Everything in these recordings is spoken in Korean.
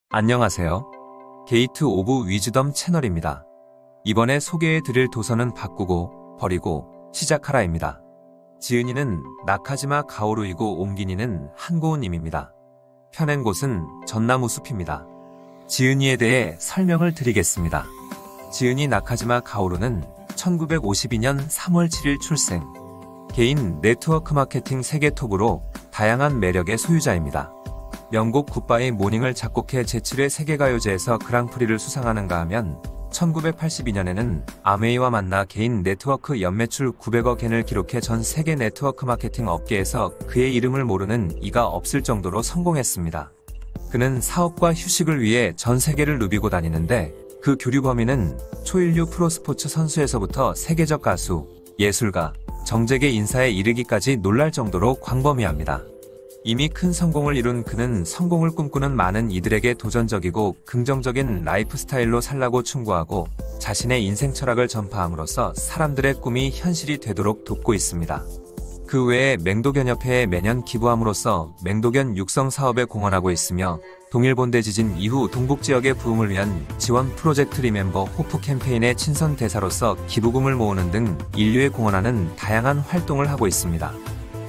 안녕하세요. 게이트 오브 위즈덤 채널입니다. 이번에 소개해드릴 도서는 바꾸고 버리고 시작하라입니다. 지은이는 나카지마 가오루이고 옮기니는 한고은님입니다. 펴낸 곳은 전나무 숲입니다. 지은이에 대해 설명을 드리겠습니다. 지은이 나카지마 가오루는 1952년 3월 7일 출생. 개인 네트워크 마케팅 세계 톱으로 다양한 매력의 소유자입니다. 명곡 굿바이 모닝을 작곡해 제7회 세계가요제에서 그랑프리를 수상하는가 하면 1982년에는 아메이와 만나 개인 네트워크 연매출 900억 엔을 기록해 전 세계 네트워크 마케팅 업계에서 그의 이름을 모르는 이가 없을 정도로 성공했습니다. 그는 사업과 휴식을 위해 전 세계를 누비고 다니는데 그 교류 범위는 초일류 프로스포츠 선수에서부터 세계적 가수, 예술가, 정재계 인사에 이르기까지 놀랄 정도로 광범위합니다. 이미 큰 성공을 이룬 그는 성공을 꿈꾸는 많은 이들에게 도전적이고 긍정적인 라이프 스타일로 살라고 충고하고 자신의 인생 철학을 전파함으로써 사람들의 꿈이 현실이 되도록 돕고 있습니다. 그 외에 맹도견협회에 매년 기부함으로써 맹도견 육성 사업에 공헌하고 있으며 동일본대 지진 이후 동북지역의 부흥을 위한 지원 프로젝트 리멤버 호프 캠페인의 친선 대사로서 기부금을 모으는 등 인류에 공헌하는 다양한 활동을 하고 있습니다.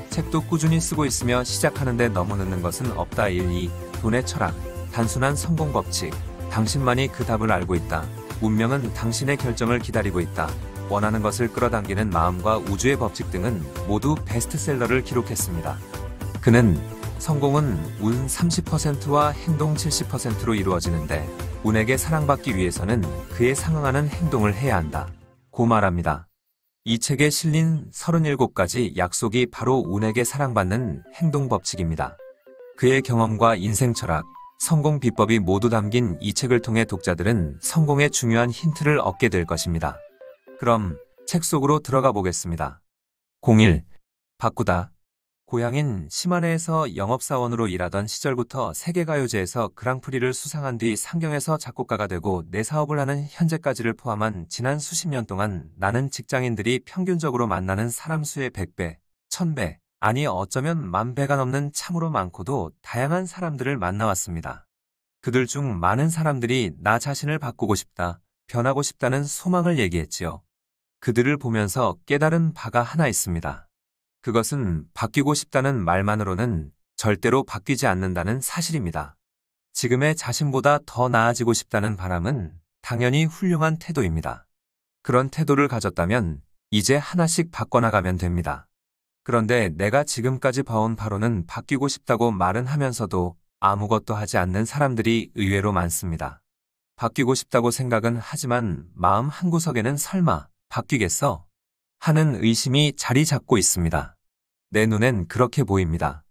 책도 꾸준히 쓰고 있으며 시작하는데 너무 늦는 것은 없다. 1-2 돈의 철학, 단순한 성공 법칙, 당신만이 그 답을 알고 있다. 운명은 당신의 결정을 기다리고 있다. 원하는 것을 끌어당기는 마음과 우주의 법칙 등은 모두 베스트셀러를 기록했습니다. 그는 성공은 운 30%와 행동 70%로 이루어지는데 운에게 사랑받기 위해서는 그에 상응하는 행동을 해야 한다. 고 말합니다. 이 책에 실린 37가지 약속이 바로 운에게 사랑받는 행동 법칙입니다. 그의 경험과 인생 철학, 성공 비법이 모두 담긴 이 책을 통해 독자들은 성공의 중요한 힌트를 얻게 될 것입니다. 그럼 책 속으로 들어가 보겠습니다. 01. 바꾸다. 고향인 시마네에서 영업사원으로 일하던 시절부터 세계가요제에서 그랑프리를 수상한 뒤 상경에서 작곡가가 되고 내 사업을 하는 현재까지를 포함한 지난 수십 년 동안 나는 직장인들이 평균적으로 만나는 사람 수의 100배, 1000배, 아니 어쩌면 10,000배가 넘는 참으로 많고도 다양한 사람들을 만나왔습니다. 그들 중 많은 사람들이 나 자신을 바꾸고 싶다, 변하고 싶다는 소망을 얘기했지요. 그들을 보면서 깨달은 바가 하나 있습니다. 그것은 바뀌고 싶다는 말만으로는 절대로 바뀌지 않는다는 사실입니다. 지금의 자신보다 더 나아지고 싶다는 바람은 당연히 훌륭한 태도입니다. 그런 태도를 가졌다면 이제 하나씩 바꿔나가면 됩니다. 그런데 내가 지금까지 봐온 바로는 바뀌고 싶다고 말은 하면서도 아무것도 하지 않는 사람들이 의외로 많습니다. 바뀌고 싶다고 생각은 하지만 마음 한구석에는 설마 바뀌겠어? 하는 의심이 자리 잡고 있습니다. 내 눈엔 그렇게 보입니다.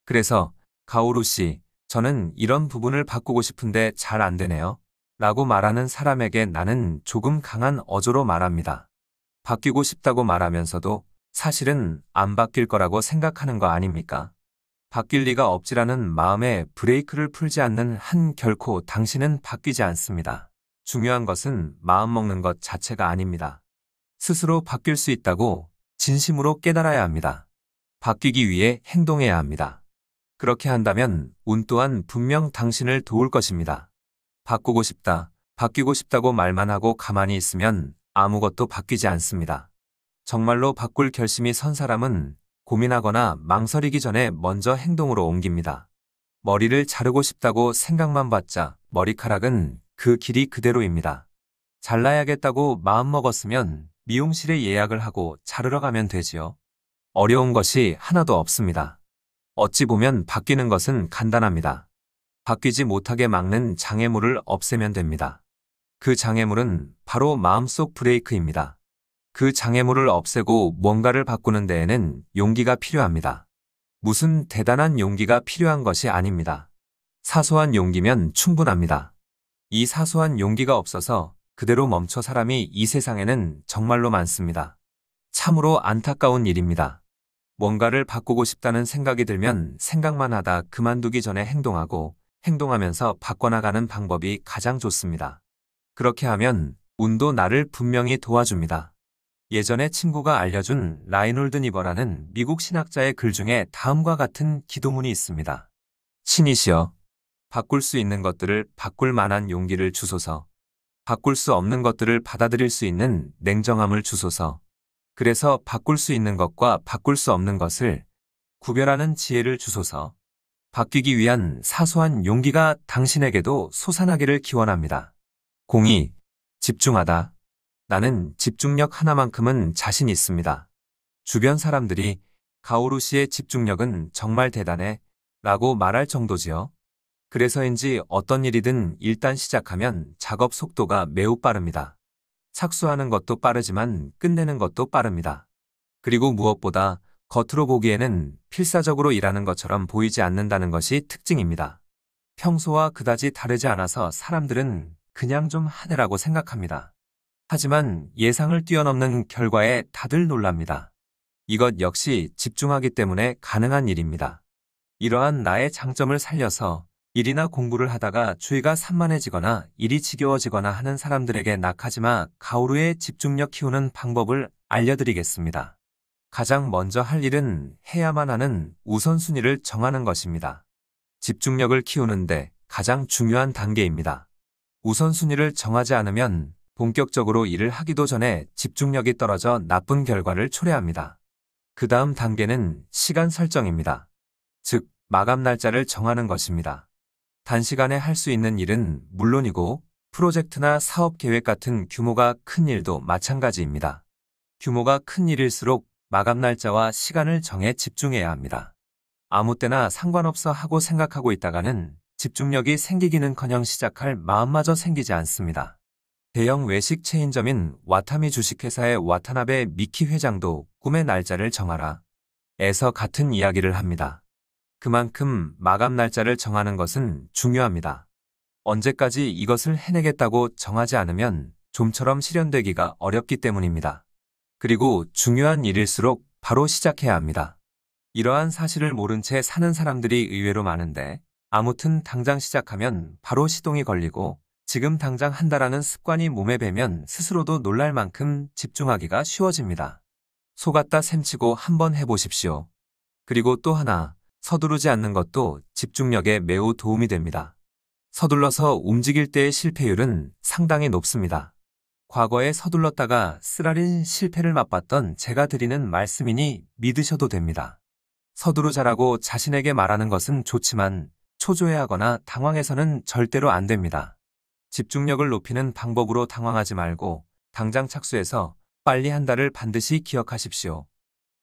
그래서 가오루 씨, 저는 이런 부분을 바꾸고 싶은데 잘 안 되네요. 라고 말하는 사람에게 나는 조금 강한 어조로 말합니다. 바뀌고 싶다고 말하면서도 사실은 안 바뀔 거라고 생각하는 거 아닙니까? 바뀔 리가 없지라는 마음에 브레이크를 풀지 않는 한 결코 당신은 바뀌지 않습니다. 중요한 것은 마음 먹는 것 자체가 아닙니다. 스스로 바뀔 수 있다고 진심으로 깨달아야 합니다. 바뀌기 위해 행동해야 합니다. 그렇게 한다면 운 또한 분명 당신을 도울 것입니다. 바꾸고 싶다, 바뀌고 싶다고 말만 하고 가만히 있으면 아무것도 바뀌지 않습니다. 정말로 바꿀 결심이 선 사람은 고민하거나 망설이기 전에 먼저 행동으로 옮깁니다. 머리를 자르고 싶다고 생각만 받자 머리카락은 그 길이 그대로입니다. 잘라야겠다고 마음먹었으면 미용실에 예약을 하고 자르러 가면 되지요. 어려운 것이 하나도 없습니다. 어찌 보면 바뀌는 것은 간단합니다. 바뀌지 못하게 막는 장애물을 없애면 됩니다. 그 장애물은 바로 마음속 브레이크입니다. 그 장애물을 없애고 뭔가를 바꾸는 데에는 용기가 필요합니다. 무슨 대단한 용기가 필요한 것이 아닙니다. 사소한 용기면 충분합니다. 이 사소한 용기가 없어서 그대로 멈춰 사람이 이 세상에는 정말로 많습니다. 참으로 안타까운 일입니다. 뭔가를 바꾸고 싶다는 생각이 들면 생각만 하다 그만두기 전에 행동하고 행동하면서 바꿔나가는 방법이 가장 좋습니다. 그렇게 하면 운도 나를 분명히 도와줍니다. 예전에 친구가 알려준 라이놀드 니버라는 미국 신학자의 글 중에 다음과 같은 기도문이 있습니다. 신이시여, 바꿀 수 있는 것들을 바꿀 만한 용기를 주소서. 바꿀 수 없는 것들을 받아들일 수 있는 냉정함을 주소서. 그래서 바꿀 수 있는 것과 바꿀 수 없는 것을 구별하는 지혜를 주소서. 바뀌기 위한 사소한 용기가 당신에게도 솟아나기를 기원합니다. 02. 집중하다. 나는 집중력 하나만큼은 자신 있습니다. 주변 사람들이 가오루 씨의 집중력은 정말 대단해 라고 말할 정도지요. 그래서인지 어떤 일이든 일단 시작하면 작업 속도가 매우 빠릅니다. 착수하는 것도 빠르지만 끝내는 것도 빠릅니다. 그리고 무엇보다 겉으로 보기에는 필사적으로 일하는 것처럼 보이지 않는다는 것이 특징입니다. 평소와 그다지 다르지 않아서 사람들은 그냥 좀 하네라고 생각합니다. 하지만 예상을 뛰어넘는 결과에 다들 놀랍니다. 이것 역시 집중하기 때문에 가능한 일입니다. 이러한 나의 장점을 살려서 일이나 공부를 하다가 주의가 산만해지거나 일이 지겨워지거나 하는 사람들에게 나카지마 가오루의 집중력 키우는 방법을 알려드리겠습니다. 가장 먼저 할 일은 해야만 하는 우선순위를 정하는 것입니다. 집중력을 키우는데 가장 중요한 단계입니다. 우선순위를 정하지 않으면 본격적으로 일을 하기도 전에 집중력이 떨어져 나쁜 결과를 초래합니다. 그 다음 단계는 시간 설정입니다. 즉, 마감 날짜를 정하는 것입니다. 단시간에 할 수 있는 일은 물론이고 프로젝트나 사업 계획 같은 규모가 큰 일도 마찬가지입니다. 규모가 큰 일일수록 마감 날짜와 시간을 정해 집중해야 합니다. 아무 때나 상관없어 하고 생각하고 있다가는 집중력이 생기기는커녕 시작할 마음마저 생기지 않습니다. 대형 외식 체인점인 와타미 주식회사의 와타나베 미키 회장도 꿈의 날짜를 정하라 에서 같은 이야기를 합니다. 그만큼 마감 날짜를 정하는 것은 중요합니다. 언제까지 이것을 해내겠다고 정하지 않으면 좀처럼 실현되기가 어렵기 때문입니다. 그리고 중요한 일일수록 바로 시작해야 합니다. 이러한 사실을 모른 채 사는 사람들이 의외로 많은데 아무튼 당장 시작하면 바로 시동이 걸리고 지금 당장 한다라는 습관이 몸에 배면 스스로도 놀랄 만큼 집중하기가 쉬워집니다. 속았다 셈치고 한번 해보십시오. 그리고 또 하나, 서두르지 않는 것도 집중력에 매우 도움이 됩니다. 서둘러서 움직일 때의 실패율은 상당히 높습니다. 과거에 서둘렀다가 쓰라린 실패를 맛봤던 제가 드리는 말씀이니 믿으셔도 됩니다. 서두르자라고 자신에게 말하는 것은 좋지만 초조해하거나 당황해서는 절대로 안 됩니다. 집중력을 높이는 방법으로 당황하지 말고 당장 착수해서 빨리 한다를 반드시 기억하십시오.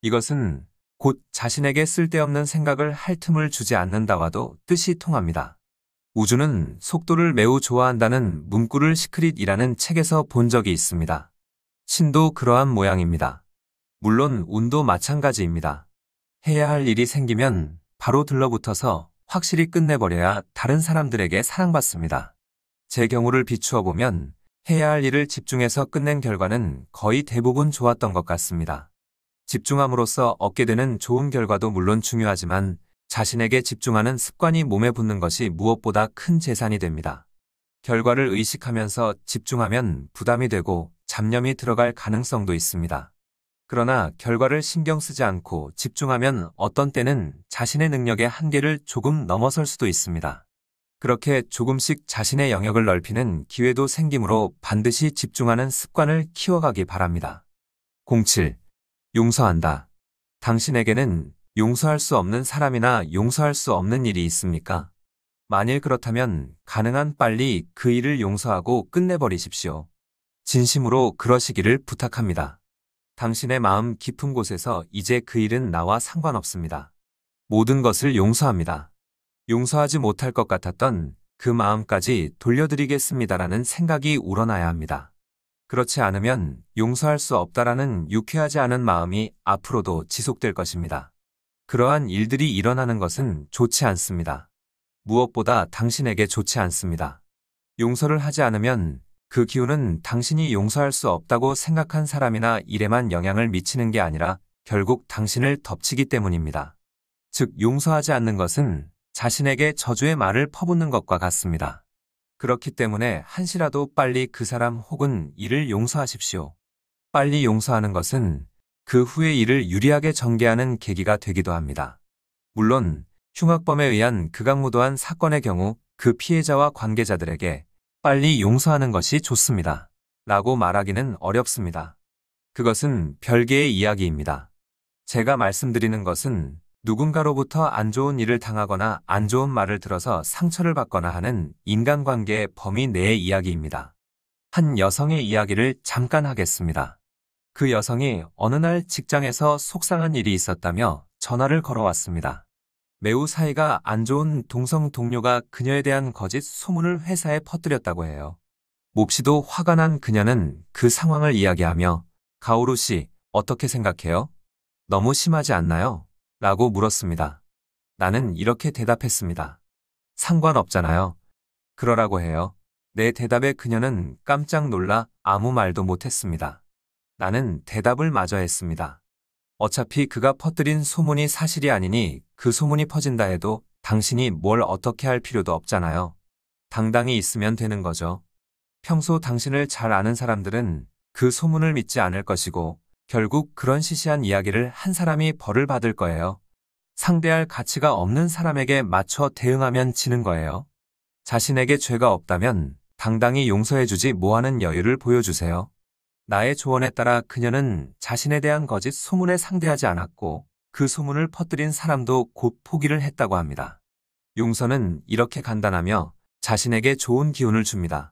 이것은 곧 자신에게 쓸데없는 생각을 할 틈을 주지 않는다와도 뜻이 통합니다. 우주는 속도를 매우 좋아한다는 문구를 시크릿이라는 책에서 본 적이 있습니다. 신도 그러한 모양입니다. 물론 운도 마찬가지입니다. 해야 할 일이 생기면 바로 들러붙어서 확실히 끝내버려야 다른 사람들에게 사랑받습니다. 제 경우를 비추어 보면 해야 할 일을 집중해서 끝낸 결과는 거의 대부분 좋았던 것 같습니다. 집중함으로써 얻게 되는 좋은 결과도 물론 중요하지만 자신에게 집중하는 습관이 몸에 붙는 것이 무엇보다 큰 재산이 됩니다. 결과를 의식하면서 집중하면 부담이 되고 잡념이 들어갈 가능성도 있습니다. 그러나 결과를 신경 쓰지 않고 집중하면 어떤 때는 자신의 능력의 한계를 조금 넘어설 수도 있습니다. 그렇게 조금씩 자신의 영역을 넓히는 기회도 생기므로 반드시 집중하는 습관을 키워가기 바랍니다. 07. 용서한다. 당신에게는 용서할 수 없는 사람이나 용서할 수 없는 일이 있습니까? 만일 그렇다면 가능한 빨리 그 일을 용서하고 끝내버리십시오. 진심으로 그러시기를 부탁합니다. 당신의 마음 깊은 곳에서 이제 그 일은 나와 상관없습니다. 모든 것을 용서합니다. 용서하지 못할 것 같았던 그 마음까지 돌려드리겠습니다라는 생각이 우러나야 합니다. 그렇지 않으면 용서할 수 없다라는 유쾌하지 않은 마음이 앞으로도 지속될 것입니다. 그러한 일들이 일어나는 것은 좋지 않습니다. 무엇보다 당신에게 좋지 않습니다. 용서를 하지 않으면 그 기운은 당신이 용서할 수 없다고 생각한 사람이나 일에만 영향을 미치는 게 아니라 결국 당신을 덮치기 때문입니다. 즉, 용서하지 않는 것은 자신에게 저주의 말을 퍼붓는 것과 같습니다. 그렇기 때문에 한시라도 빨리 그 사람 혹은 일을 용서하십시오. 빨리 용서하는 것은 그 후의 일을 유리하게 전개하는 계기가 되기도 합니다. 물론 흉악범에 의한 극악무도한 사건의 경우 그 피해자와 관계자들에게 빨리 용서하는 것이 좋습니다. 라고 말하기는 어렵습니다. 그것은 별개의 이야기입니다. 제가 말씀드리는 것은 누군가로부터 안 좋은 일을 당하거나 안 좋은 말을 들어서 상처를 받거나 하는 인간관계의 범위 내의 이야기입니다. 한 여성의 이야기를 잠깐 하겠습니다. 그 여성이 어느 날 직장에서 속상한 일이 있었다며 전화를 걸어왔습니다. 매우 사이가 안 좋은 동성 동료가 그녀에 대한 거짓 소문을 회사에 퍼뜨렸다고 해요. 몹시도 화가 난 그녀는 그 상황을 이야기하며 가오루 씨, 어떻게 생각해요? 너무 심하지 않나요? 라고 물었습니다. 나는 이렇게 대답했습니다. 상관없잖아요. 그러라고 해요. 내 대답에 그녀는 깜짝 놀라 아무 말도 못했습니다. 나는 대답을 마저 했습니다. 어차피 그가 퍼뜨린 소문이 사실이 아니니 그 소문이 퍼진다 해도 당신이 뭘 어떻게 할 필요도 없잖아요. 당당히 있으면 되는 거죠. 평소 당신을 잘 아는 사람들은 그 소문을 믿지 않을 것이고 결국 그런 시시한 이야기를 한 사람이 벌을 받을 거예요. 상대할 가치가 없는 사람에게 맞춰 대응하면 지는 거예요. 자신에게 죄가 없다면 당당히 용서해주지 뭐하는 여유를 보여주세요. 나의 조언에 따라 그녀는 자신에 대한 거짓 소문에 상대하지 않았고 그 소문을 퍼뜨린 사람도 곧 포기를 했다고 합니다. 용서는 이렇게 간단하며 자신에게 좋은 기운을 줍니다.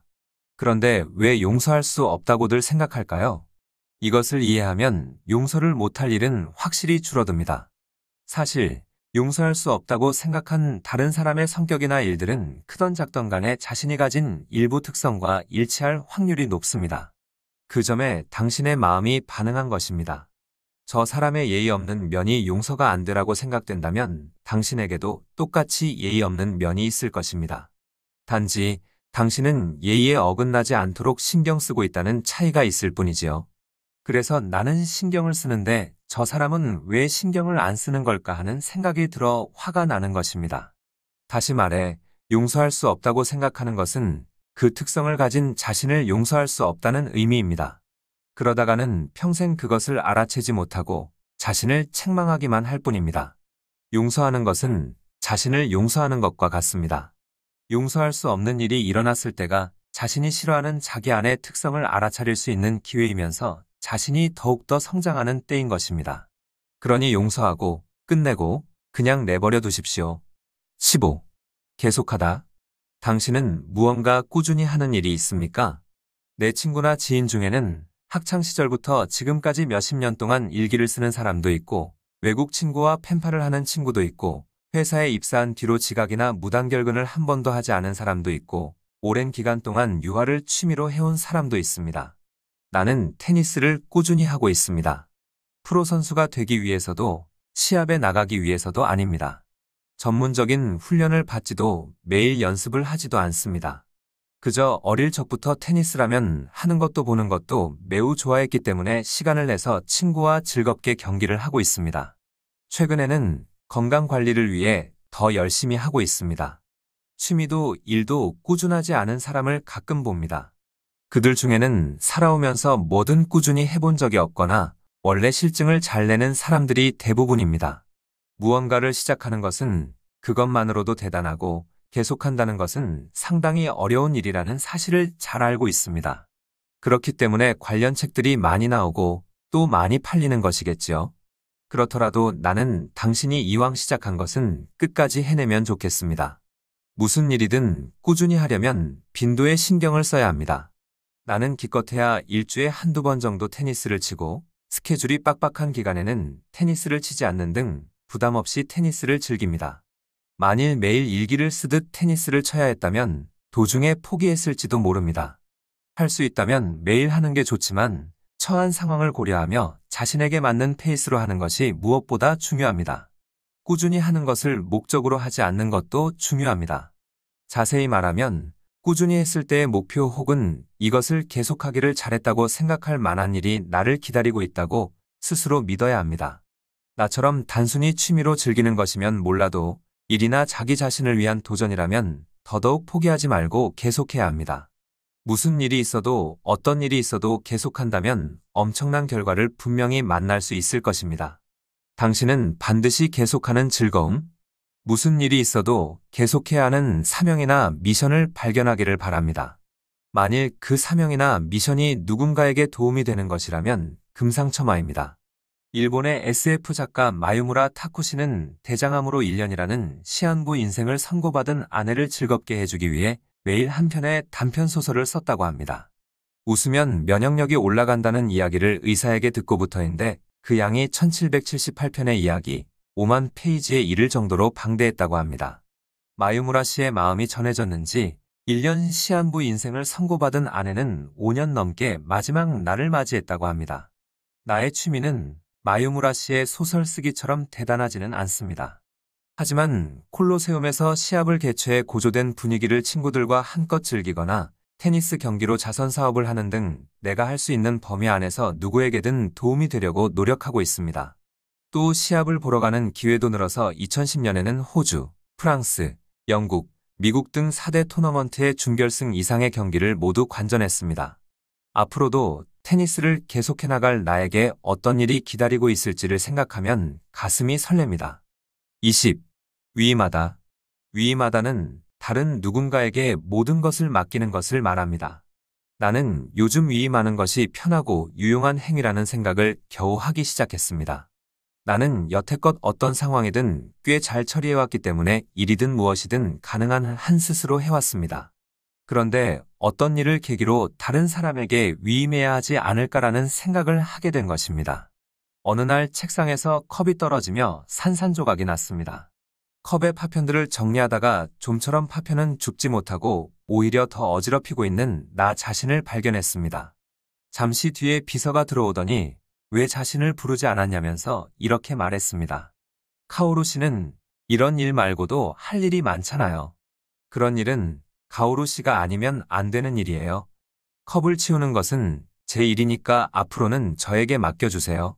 그런데 왜 용서할 수 없다고들 생각할까요? 이것을 이해하면 용서를 못할 일은 확실히 줄어듭니다. 사실 용서할 수 없다고 생각한 다른 사람의 성격이나 일들은 크던 작던 간에 자신이 가진 일부 특성과 일치할 확률이 높습니다. 그 점에 당신의 마음이 반응한 것입니다. 저 사람의 예의 없는 면이 용서가 안 되라고 생각된다면 당신에게도 똑같이 예의 없는 면이 있을 것입니다. 단지 당신은 예의에 어긋나지 않도록 신경 쓰고 있다는 차이가 있을 뿐이지요. 그래서 나는 신경을 쓰는데 저 사람은 왜 신경을 안 쓰는 걸까 하는 생각이 들어 화가 나는 것입니다. 다시 말해 용서할 수 없다고 생각하는 것은 그 특성을 가진 자신을 용서할 수 없다는 의미입니다. 그러다가는 평생 그것을 알아채지 못하고 자신을 책망하기만 할 뿐입니다. 용서하는 것은 자신을 용서하는 것과 같습니다. 용서할 수 없는 일이 일어났을 때가 자신이 싫어하는 자기 안의 특성을 알아차릴 수 있는 기회이면서 자신이 더욱더 성장하는 때인 것입니다. 그러니 용서하고 끝내고 그냥 내버려 두십시오. 15. 계속하다. 당신은 무언가 꾸준히 하는 일이 있습니까? 내 친구나 지인 중에는 학창시절부터 지금까지 몇십 년 동안 일기를 쓰는 사람도 있고 외국 친구와 펜팔을 하는 친구도 있고 회사에 입사한 뒤로 지각이나 무단결근을 한 번도 하지 않은 사람도 있고 오랜 기간 동안 유아를 취미로 해온 사람도 있습니다. 나는 테니스를 꾸준히 하고 있습니다. 프로 선수가 되기 위해서도 시합에 나가기 위해서도 아닙니다. 전문적인 훈련을 받지도 매일 연습을 하지도 않습니다. 그저 어릴 적부터 테니스라면 하는 것도 보는 것도 매우 좋아했기 때문에 시간을 내서 친구와 즐겁게 경기를 하고 있습니다. 최근에는 건강 관리를 위해 더 열심히 하고 있습니다. 취미도 일도 꾸준하지 않은 사람을 가끔 봅니다. 그들 중에는 살아오면서 뭐든 꾸준히 해본 적이 없거나 원래 실증을 잘 내는 사람들이 대부분입니다. 무언가를 시작하는 것은 그것만으로도 대단하고 계속한다는 것은 상당히 어려운 일이라는 사실을 잘 알고 있습니다. 그렇기 때문에 관련 책들이 많이 나오고 또 많이 팔리는 것이겠지요. 그렇더라도 나는 당신이 이왕 시작한 것은 끝까지 해내면 좋겠습니다. 무슨 일이든 꾸준히 하려면 빈도에 신경을 써야 합니다. 나는 기껏해야 일주에 한두 번 정도 테니스를 치고 스케줄이 빡빡한 기간에는 테니스를 치지 않는 등 부담 없이 테니스를 즐깁니다. 만일 매일 일기를 쓰듯 테니스를 쳐야 했다면 도중에 포기했을지도 모릅니다. 할 수 있다면 매일 하는 게 좋지만 처한 상황을 고려하며 자신에게 맞는 페이스로 하는 것이 무엇보다 중요합니다. 꾸준히 하는 것을 목적으로 하지 않는 것도 중요합니다. 자세히 말하면 꾸준히 했을 때의 목표 혹은 이것을 계속하기를 잘했다고 생각할 만한 일이 나를 기다리고 있다고 스스로 믿어야 합니다. 나처럼 단순히 취미로 즐기는 것이면 몰라도 일이나 자기 자신을 위한 도전이라면 더더욱 포기하지 말고 계속해야 합니다. 무슨 일이 있어도 어떤 일이 있어도 계속한다면 엄청난 결과를 분명히 만날 수 있을 것입니다. 당신은 반드시 계속하는 즐거움, 무슨 일이 있어도 계속해야 하는 사명이나 미션을 발견하기를 바랍니다. 만일 그 사명이나 미션이 누군가에게 도움이 되는 것이라면 금상첨화입니다. 일본의 SF 작가 마유무라 타쿠시는 대장암으로 1년이라는 시한부 인생을 선고받은 아내를 즐겁게 해주기 위해 매일 한 편의 단편소설을 썼다고 합니다. 웃으면 면역력이 올라간다는 이야기를 의사에게 듣고부터인데 그 양이 1778편의 이야기, 5만 페이지에 이를 정도로 방대했다고 합니다. 마유무라 씨의 마음이 전해졌는지 1년 시한부 인생을 선고받은 아내는 5년 넘게 마지막 날을 맞이했다고 합니다. 나의 취미는 마유무라 씨의 소설 쓰기처럼 대단하지는 않습니다. 하지만 콜로세움에서 시합을 개최해 고조된 분위기를 친구들과 한껏 즐기거나 테니스 경기로 자선 사업을 하는 등 내가 할 수 있는 범위 안에서 누구에게든 도움이 되려고 노력하고 있습니다. 또 시합을 보러 가는 기회도 늘어서 2010년에는 호주, 프랑스, 영국, 미국 등 4대 토너먼트의 준결승 이상의 경기를 모두 관전했습니다. 앞으로도 테니스를 계속해 나갈 나에게 어떤 일이 기다리고 있을지를 생각하면 가슴이 설렙니다. 20. 위임하다. 위임하다는 다른 누군가에게 모든 것을 맡기는 것을 말합니다. 나는 요즘 위임하는 것이 편하고 유용한 행위라는 생각을 겨우 하기 시작했습니다. 나는 여태껏 어떤 상황이든 꽤 잘 처리해왔기 때문에 일이든 무엇이든 가능한 한 스스로 해왔습니다. 그런데 어떤 일을 계기로 다른 사람에게 위임해야 하지 않을까라는 생각을 하게 된 것입니다. 어느 날 책상에서 컵이 떨어지며 산산조각이 났습니다. 컵의 파편들을 정리하다가 좀처럼 파편은 죽지 못하고 오히려 더 어지럽히고 있는 나 자신을 발견했습니다. 잠시 뒤에 비서가 들어오더니 왜 자신을 부르지 않았냐면서 이렇게 말했습니다. 카오루 씨는 이런 일 말고도 할 일이 많잖아요. 그런 일은 카오루 씨가 아니면 안 되는 일이에요. 컵을 치우는 것은 제 일이니까 앞으로는 저에게 맡겨주세요.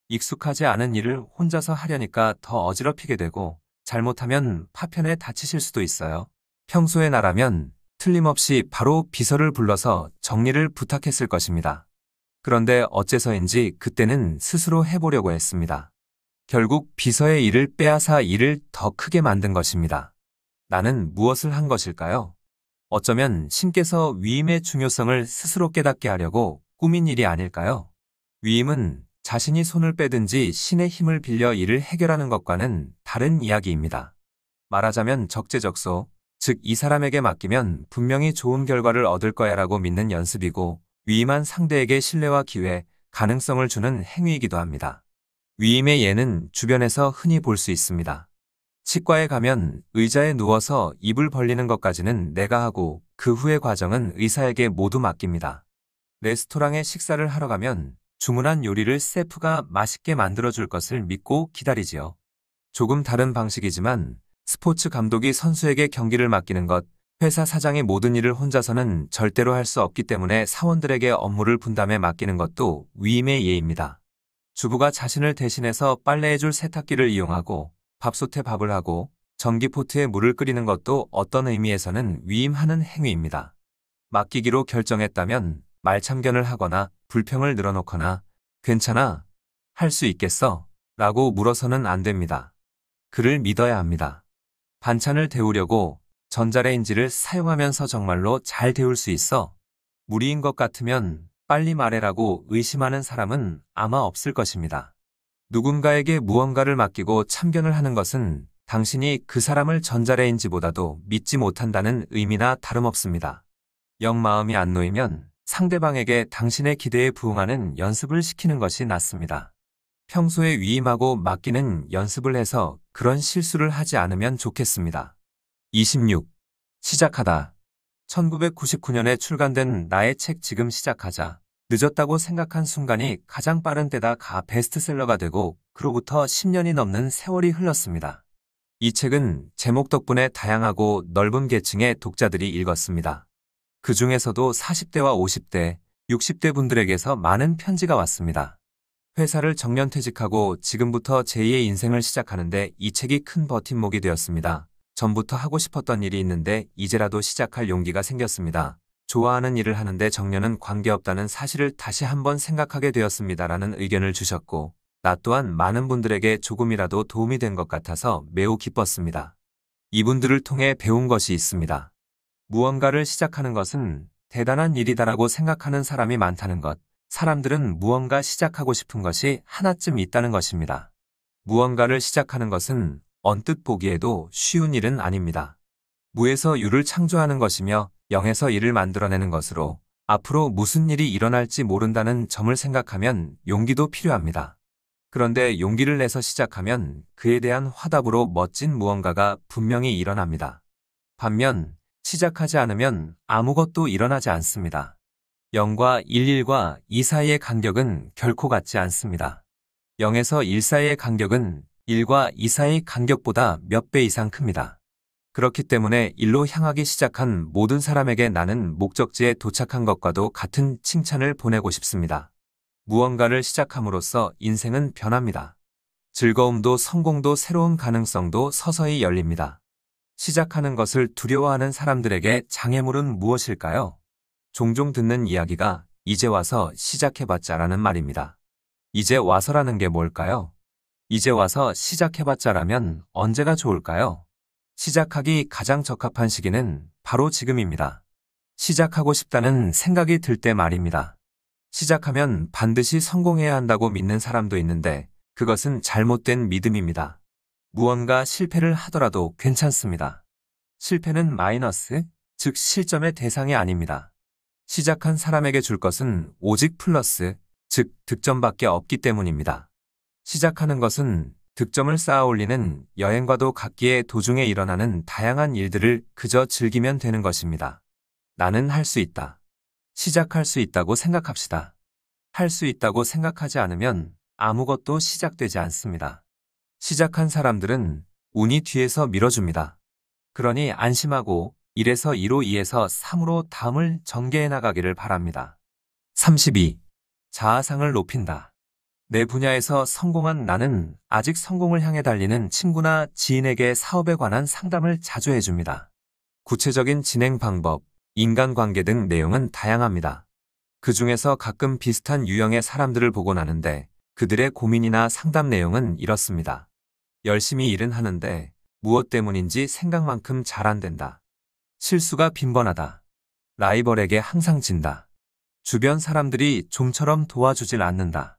익숙하지 않은 일을 혼자서 하려니까 더 어지럽히게 되고 잘못하면 파편에 다치실 수도 있어요. 평소에 나라면 틀림없이 바로 비서를 불러서 정리를 부탁했을 것입니다. 그런데 어째서인지 그때는 스스로 해보려고 했습니다. 결국 비서의 일을 빼앗아 일을 더 크게 만든 것입니다. 나는 무엇을 한 것일까요? 어쩌면 신께서 위임의 중요성을 스스로 깨닫게 하려고 꾸민 일이 아닐까요? 위임은 자신이 손을 빼든지 신의 힘을 빌려 일을 해결하는 것과는 다른 이야기입니다. 말하자면 적재적소, 즉 이 사람에게 맡기면 분명히 좋은 결과를 얻을 거야라고 믿는 연습이고 위임한 상대에게 신뢰와 기회, 가능성을 주는 행위이기도 합니다. 위임의 예는 주변에서 흔히 볼 수 있습니다. 치과에 가면 의자에 누워서 입을 벌리는 것까지는 내가 하고 그 후의 과정은 의사에게 모두 맡깁니다. 레스토랑에 식사를 하러 가면 주문한 요리를 셰프가 맛있게 만들어줄 것을 믿고 기다리지요. 조금 다른 방식이지만 스포츠 감독이 선수에게 경기를 맡기는 것, 회사 사장이 모든 일을 혼자서는 절대로 할 수 없기 때문에 사원들에게 업무를 분담해 맡기는 것도 위임의 예입니다. 주부가 자신을 대신해서 빨래해줄 세탁기를 이용하고 밥솥에 밥을 하고 전기포트에 물을 끓이는 것도 어떤 의미에서는 위임하는 행위입니다. 맡기기로 결정했다면 말참견을 하거나 불평을 늘어놓거나 괜찮아? 할 수 있겠어? 라고 물어서는 안 됩니다. 그를 믿어야 합니다. 반찬을 데우려고 전자레인지를 사용하면서 정말로 잘 데울 수 있어? 무리인 것 같으면 빨리 말해라고 의심하는 사람은 아마 없을 것입니다. 누군가에게 무언가를 맡기고 참견을 하는 것은 당신이 그 사람을 전자레인지보다도 믿지 못한다는 의미나 다름없습니다. 영 마음이 안 놓이면 상대방에게 당신의 기대에 부응하는 연습을 시키는 것이 낫습니다. 평소에 위임하고 맡기는 연습을 해서 그런 실수를 하지 않으면 좋겠습니다. 26. 시작하다. 1999년에 출간된 나의 책 지금 시작하자. 늦었다고 생각한 순간이 가장 빠른 때다 가 베스트셀러가 되고 그로부터 10년이 넘는 세월이 흘렀습니다. 이 책은 제목 덕분에 다양하고 넓은 계층의 독자들이 읽었습니다. 그 중에서도 40대와 50대, 60대 분들에게서 많은 편지가 왔습니다. 회사를 정년퇴직하고 지금부터 제2의 인생을 시작하는데 이 책이 큰 버팀목이 되었습니다. 전부터 하고 싶었던 일이 있는데 이제라도 시작할 용기가 생겼습니다. 좋아하는 일을 하는데 정년은 관계없다는 사실을 다시 한번 생각하게 되었습니다라는 의견을 주셨고, 나 또한 많은 분들에게 조금이라도 도움이 된 것 같아서 매우 기뻤습니다. 이분들을 통해 배운 것이 있습니다. 무언가를 시작하는 것은 대단한 일이다라고 생각하는 사람이 많다는 것. 사람들은 무언가 시작하고 싶은 것이 하나쯤 있다는 것입니다. 무언가를 시작하는 것은 언뜻 보기에도 쉬운 일은 아닙니다. 무에서 유를 창조하는 것이며 영에서 일을 만들어내는 것으로 앞으로 무슨 일이 일어날지 모른다는 점을 생각하면 용기도 필요합니다. 그런데 용기를 내서 시작하면 그에 대한 화답으로 멋진 무언가가 분명히 일어납니다. 반면 시작하지 않으면 아무것도 일어나지 않습니다. 0과 11과 2 사이의 간격은 결코 같지 않습니다. 0에서 1 사이의 간격은 1과 2 사이의 간격보다 몇 배 이상 큽니다. 그렇기 때문에 일로 향하기 시작한 모든 사람에게 나는 목적지에 도착한 것과도 같은 칭찬을 보내고 싶습니다. 무언가를 시작함으로써 인생은 변합니다. 즐거움도 성공도 새로운 가능성도 서서히 열립니다. 시작하는 것을 두려워하는 사람들에게 장애물은 무엇일까요? 종종 듣는 이야기가 이제 와서 시작해봤자라는 말입니다. 이제 와서라는 게 뭘까요? 이제 와서 시작해봤자라면 언제가 좋을까요? 시작하기 가장 적합한 시기는 바로 지금입니다. 시작하고 싶다는 생각이 들 때 말입니다. 시작하면 반드시 성공해야 한다고 믿는 사람도 있는데 그것은 잘못된 믿음입니다. 무언가 실패를 하더라도 괜찮습니다. 실패는 마이너스, 즉 실점의 대상이 아닙니다. 시작한 사람에게 줄 것은 오직 플러스, 즉 득점밖에 없기 때문입니다. 시작하는 것은 득점을 쌓아 올리는 여행과도 같기에 도중에 일어나는 다양한 일들을 그저 즐기면 되는 것입니다. 나는 할 수 있다. 시작할 수 있다고 생각합시다. 할 수 있다고 생각하지 않으면 아무것도 시작되지 않습니다. 시작한 사람들은 운이 뒤에서 밀어줍니다. 그러니 안심하고 1에서 2로 2에서 3으로 다음을 전개해 나가기를 바랍니다. 32. 자아상을 높인다. 내 분야에서 성공한 나는 아직 성공을 향해 달리는 친구나 지인에게 사업에 관한 상담을 자주 해줍니다. 구체적인 진행 방법, 인간관계 등 내용은 다양합니다. 그 중에서 가끔 비슷한 유형의 사람들을 보곤 하는데 그들의 고민이나 상담 내용은 이렇습니다. 열심히 일은 하는데 무엇 때문인지 생각만큼 잘 안 된다. 실수가 빈번하다. 라이벌에게 항상 진다. 주변 사람들이 좀처럼 도와주질 않는다.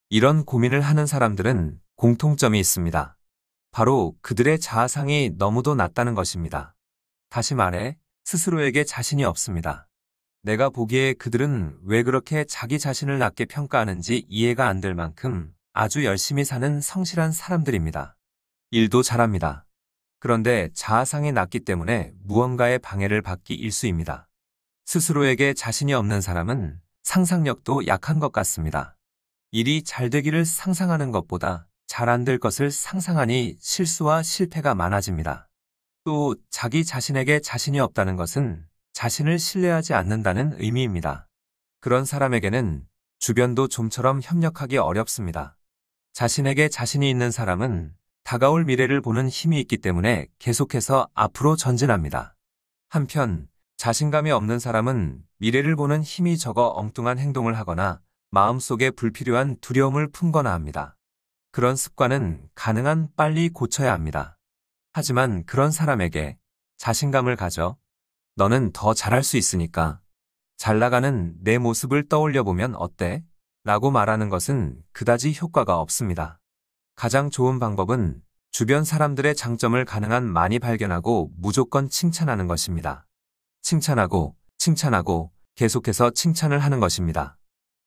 이런 고민을 하는 사람들은 공통점이 있습니다. 바로 그들의 자아상이 너무도 낮다는 것입니다. 다시 말해 스스로에게 자신이 없습니다. 내가 보기에 그들은 왜 그렇게 자기 자신을 낮게 평가하는지 이해가 안 될 만큼 아주 열심히 사는 성실한 사람들입니다. 일도 잘합니다. 그런데 자아상이 낮기 때문에 무언가의 방해를 받기 일쑤입니다. 스스로에게 자신이 없는 사람은 상상력도 약한 것 같습니다. 일이 잘 되기를 상상하는 것보다 잘 안 될 것을 상상하니 실수와 실패가 많아집니다. 또 자기 자신에게 자신이 없다는 것은 자신을 신뢰하지 않는다는 의미입니다. 그런 사람에게는 주변도 좀처럼 협력하기 어렵습니다. 자신에게 자신이 있는 사람은 다가올 미래를 보는 힘이 있기 때문에 계속해서 앞으로 전진합니다. 한편 자신감이 없는 사람은 미래를 보는 힘이 적어 엉뚱한 행동을 하거나 마음속에 불필요한 두려움을 품거나 합니다. 그런 습관은 가능한 빨리 고쳐야 합니다. 하지만 그런 사람에게 자신감을 가져 너는 더 잘할 수 있으니까 잘 나가는 내 모습을 떠올려 보면 어때? 라고 말하는 것은 그다지 효과가 없습니다. 가장 좋은 방법은 주변 사람들의 장점을 가능한 많이 발견하고 무조건 칭찬하는 것입니다. 칭찬하고 계속해서 칭찬을 하는 것입니다.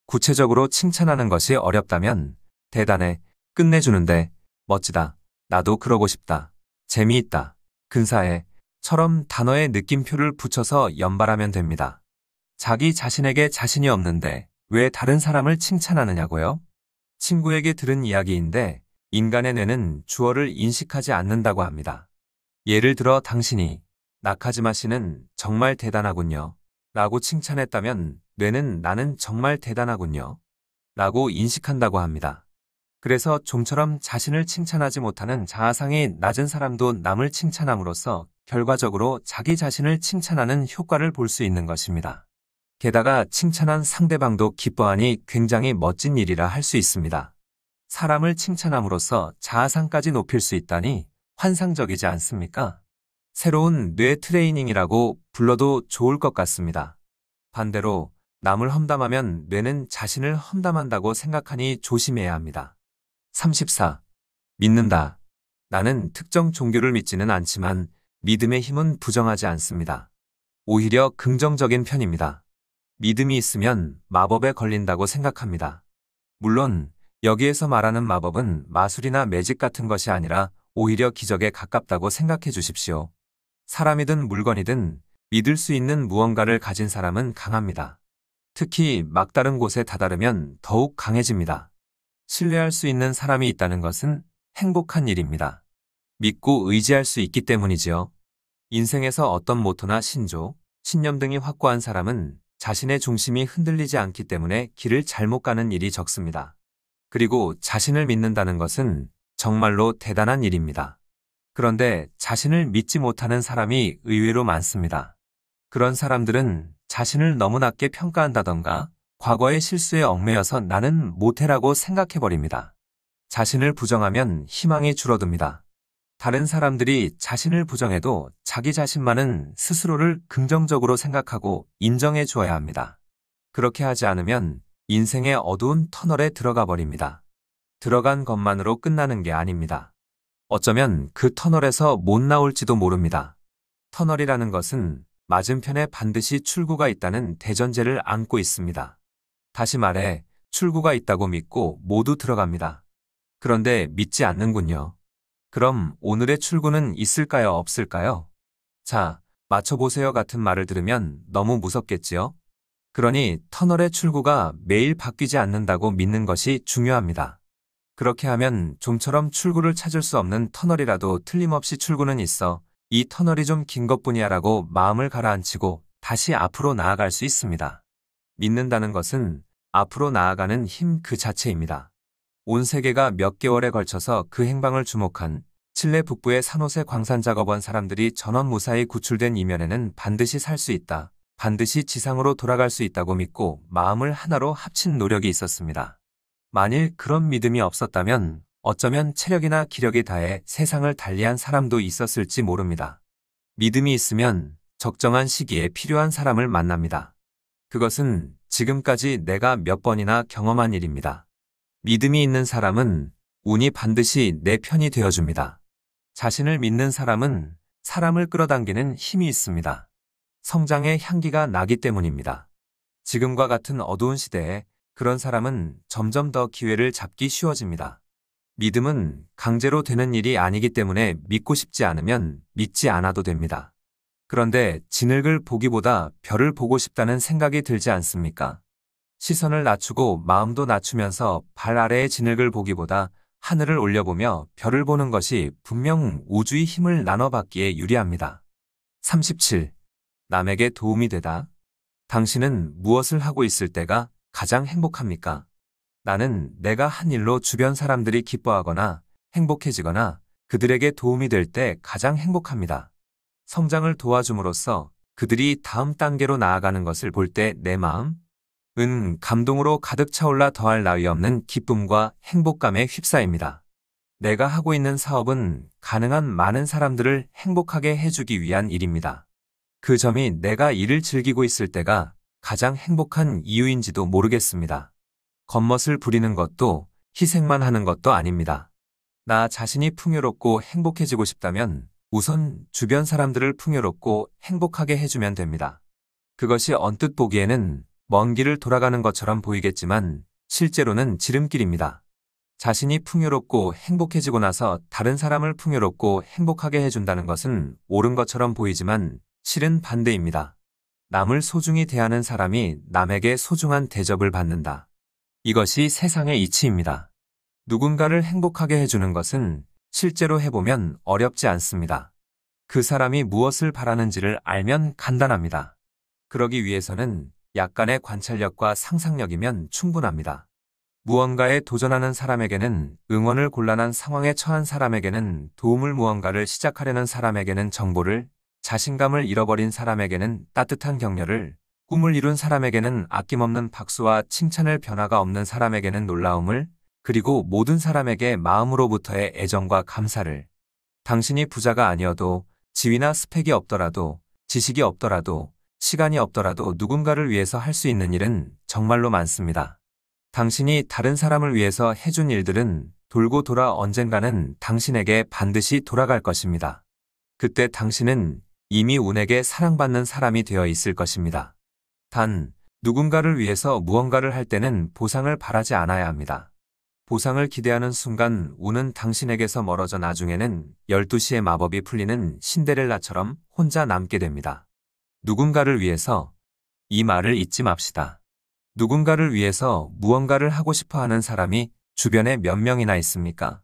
구체적으로 칭찬하는 것이 어렵다면 대단해, 끝내주는데, 멋지다, 나도 그러고 싶다, 재미있다, 근사해 처럼 단어에 느낌표를 붙여서 연발하면 됩니다. 자기 자신에게 자신이 없는데 왜 다른 사람을 칭찬하느냐고요? 친구에게 들은 이야기인데 인간의 뇌는 주어를 인식하지 않는다고 합니다. 예를 들어 당신이 나카지마 씨는 정말 대단하군요. 라고 칭찬했다면 뇌는 나는 정말 대단하군요. 라고 인식한다고 합니다. 그래서 좀처럼 자신을 칭찬하지 못하는 자아상이 낮은 사람도 남을 칭찬함으로써 결과적으로 자기 자신을 칭찬하는 효과를 볼 수 있는 것입니다. 게다가 칭찬한 상대방도 기뻐하니 굉장히 멋진 일이라 할 수 있습니다. 사람을 칭찬함으로써 자아상까지 높일 수 있다니 환상적이지 않습니까? 새로운 뇌 트레이닝이라고 불러도 좋을 것 같습니다. 반대로 남을 험담하면 뇌는 자신을 험담한다고 생각하니 조심해야 합니다. 34. 믿는다. 나는 특정 종교를 믿지는 않지만 믿음의 힘은 부정하지 않습니다. 오히려 긍정적인 편입니다. 믿음이 있으면 마법에 걸린다고 생각합니다. 물론 여기에서 말하는 마법은 마술이나 매직 같은 것이 아니라 오히려 기적에 가깝다고 생각해 주십시오. 사람이든 물건이든 믿을 수 있는 무언가를 가진 사람은 강합니다. 특히 막다른 곳에 다다르면 더욱 강해집니다. 신뢰할 수 있는 사람이 있다는 것은 행복한 일입니다. 믿고 의지할 수 있기 때문이지요. 인생에서 어떤 모토나 신조, 신념 등이 확고한 사람은 자신의 중심이 흔들리지 않기 때문에 길을 잘못 가는 일이 적습니다. 그리고 자신을 믿는다는 것은 정말로 대단한 일입니다. 그런데 자신을 믿지 못하는 사람이 의외로 많습니다. 그런 사람들은 자신을 너무 낮게 평가한다던가 과거의 실수에 얽매여서 나는 못해라고 생각해버립니다. 자신을 부정하면 희망이 줄어듭니다. 다른 사람들이 자신을 부정해도 자기 자신만은 스스로를 긍정적으로 생각하고 인정해 주어야 합니다. 그렇게 하지 않으면 인생의 어두운 터널에 들어가 버립니다. 들어간 것만으로 끝나는 게 아닙니다. 어쩌면 그 터널에서 못 나올지도 모릅니다. 터널이라는 것은 맞은편에 반드시 출구가 있다는 대전제를 안고 있습니다. 다시 말해 출구가 있다고 믿고 모두 들어갑니다. 그런데 믿지 않는군요. 그럼 오늘의 출구는 있을까요, 없을까요? 자, 맞춰보세요 같은 말을 들으면 너무 무섭겠지요? 그러니 터널의 출구가 매일 바뀌지 않는다고 믿는 것이 중요합니다. 그렇게 하면 좀처럼 출구를 찾을 수 없는 터널이라도 틀림없이 출구는 있어 이 터널이 좀 긴 것뿐이야 라고 마음을 가라앉히고 다시 앞으로 나아갈 수 있습니다. 믿는다는 것은 앞으로 나아가는 힘 그 자체입니다. 온 세계가 몇 개월에 걸쳐서 그 행방을 주목한 칠레 북부의 산호세 광산 작업원 사람들이 전원 무사히 구출된 이면에는 반드시 살 수 있다. 반드시 지상으로 돌아갈 수 있다고 믿고 마음을 하나로 합친 노력이 있었습니다. 만일 그런 믿음이 없었다면 어쩌면 체력이나 기력이 다해 세상을 달리한 사람도 있었을지 모릅니다. 믿음이 있으면 적정한 시기에 필요한 사람을 만납니다. 그것은 지금까지 내가 몇 번이나 경험한 일입니다. 믿음이 있는 사람은 운이 반드시 내 편이 되어줍니다. 자신을 믿는 사람은 사람을 끌어당기는 힘이 있습니다. 성장의 향기가 나기 때문입니다. 지금과 같은 어두운 시대에 그런 사람은 점점 더 기회를 잡기 쉬워집니다. 믿음은 강제로 되는 일이 아니기 때문에 믿고 싶지 않으면 믿지 않아도 됩니다. 그런데 진흙을 보기보다 별을 보고 싶다는 생각이 들지 않습니까? 시선을 낮추고 마음도 낮추면서 발 아래의 진흙을 보기보다 하늘을 올려보며 별을 보는 것이 분명 우주의 힘을 나눠받기에 유리합니다. 37. 남에게 도움이 되다. 당신은 무엇을 하고 있을 때가 가장 행복합니까? 나는 내가 한 일로 주변 사람들이 기뻐하거나 행복해지거나 그들에게 도움이 될 때 가장 행복합니다. 성장을 도와줌으로써 그들이 다음 단계로 나아가는 것을 볼 때 내 마음은 감동으로 가득 차올라 더할 나위 없는 기쁨과 행복감에 휩싸입니다. 내가 하고 있는 사업은 가능한 많은 사람들을 행복하게 해주기 위한 일입니다. 그 점이 내가 일을 즐기고 있을 때가 가장 행복한 이유인지도 모르겠습니다. 겉멋을 부리는 것도 희생만 하는 것도 아닙니다. 나 자신이 풍요롭고 행복해지고 싶다면 우선 주변 사람들을 풍요롭고 행복하게 해주면 됩니다. 그것이 언뜻 보기에는 먼 길을 돌아가는 것처럼 보이겠지만 실제로는 지름길입니다. 자신이 풍요롭고 행복해지고 나서 다른 사람을 풍요롭고 행복하게 해준다는 것은 옳은 것처럼 보이지만 실은 반대입니다. 남을 소중히 대하는 사람이 남에게 소중한 대접을 받는다. 이것이 세상의 이치입니다. 누군가를 행복하게 해주는 것은 실제로 해보면 어렵지 않습니다. 그 사람이 무엇을 바라는지를 알면 간단합니다. 그러기 위해서는 약간의 관찰력과 상상력이면 충분합니다. 무언가에 도전하는 사람에게는 응원을 곤란한 상황에 처한 사람에게는 도움을 무언가를 시작하려는 사람에게는 정보를 자신감을 잃어버린 사람에게는 따뜻한 격려를 꿈을 이룬 사람에게는 아낌없는 박수와 칭찬을, 변화가 없는 사람에게는 놀라움을, 그리고 모든 사람에게 마음으로부터의 애정과 감사를. 당신이 부자가 아니어도, 지위나 스펙이 없더라도, 지식이 없더라도, 시간이 없더라도 누군가를 위해서 할 수 있는 일은 정말로 많습니다. 당신이 다른 사람을 위해서 해준 일들은 돌고 돌아 언젠가는 당신에게 반드시 돌아갈 것입니다. 그때 당신은 이미 운에게 사랑받는 사람이 되어 있을 것입니다. 단, 누군가를 위해서 무언가를 할 때는 보상을 바라지 않아야 합니다. 보상을 기대하는 순간 운은 당신에게서 멀어져 나중에는 12시의 마법이 풀리는 신데렐라처럼 혼자 남게 됩니다. 누군가를 위해서, 이 말을 잊지 맙시다. 누군가를 위해서 무언가를 하고 싶어 하는 사람이 주변에 몇 명이나 있습니까?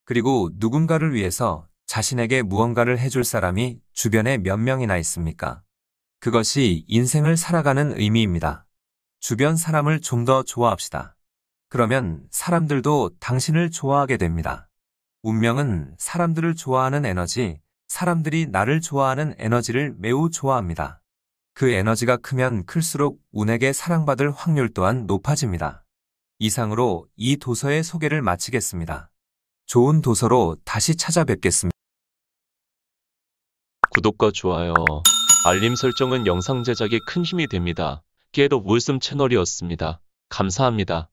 그리고 누군가를 위해서 자신에게 무언가를 해줄 사람이 주변에 몇 명이나 있습니까? 그것이 인생을 살아가는 의미입니다. 주변 사람을 좀 더 좋아합시다. 그러면 사람들도 당신을 좋아하게 됩니다. 운명은 사람들을 좋아하는 에너지, 사람들이 나를 좋아하는 에너지를 매우 좋아합니다. 그 에너지가 크면 클수록 운에게 사랑받을 확률 또한 높아집니다. 이상으로 이 도서의 소개를 마치겠습니다. 좋은 도서로 다시 찾아뵙겠습니다. 구독과 좋아요, 알림 설정은 영상 제작에 큰 힘이 됩니다. Get of Wisdom 채널이었습니다. 감사합니다.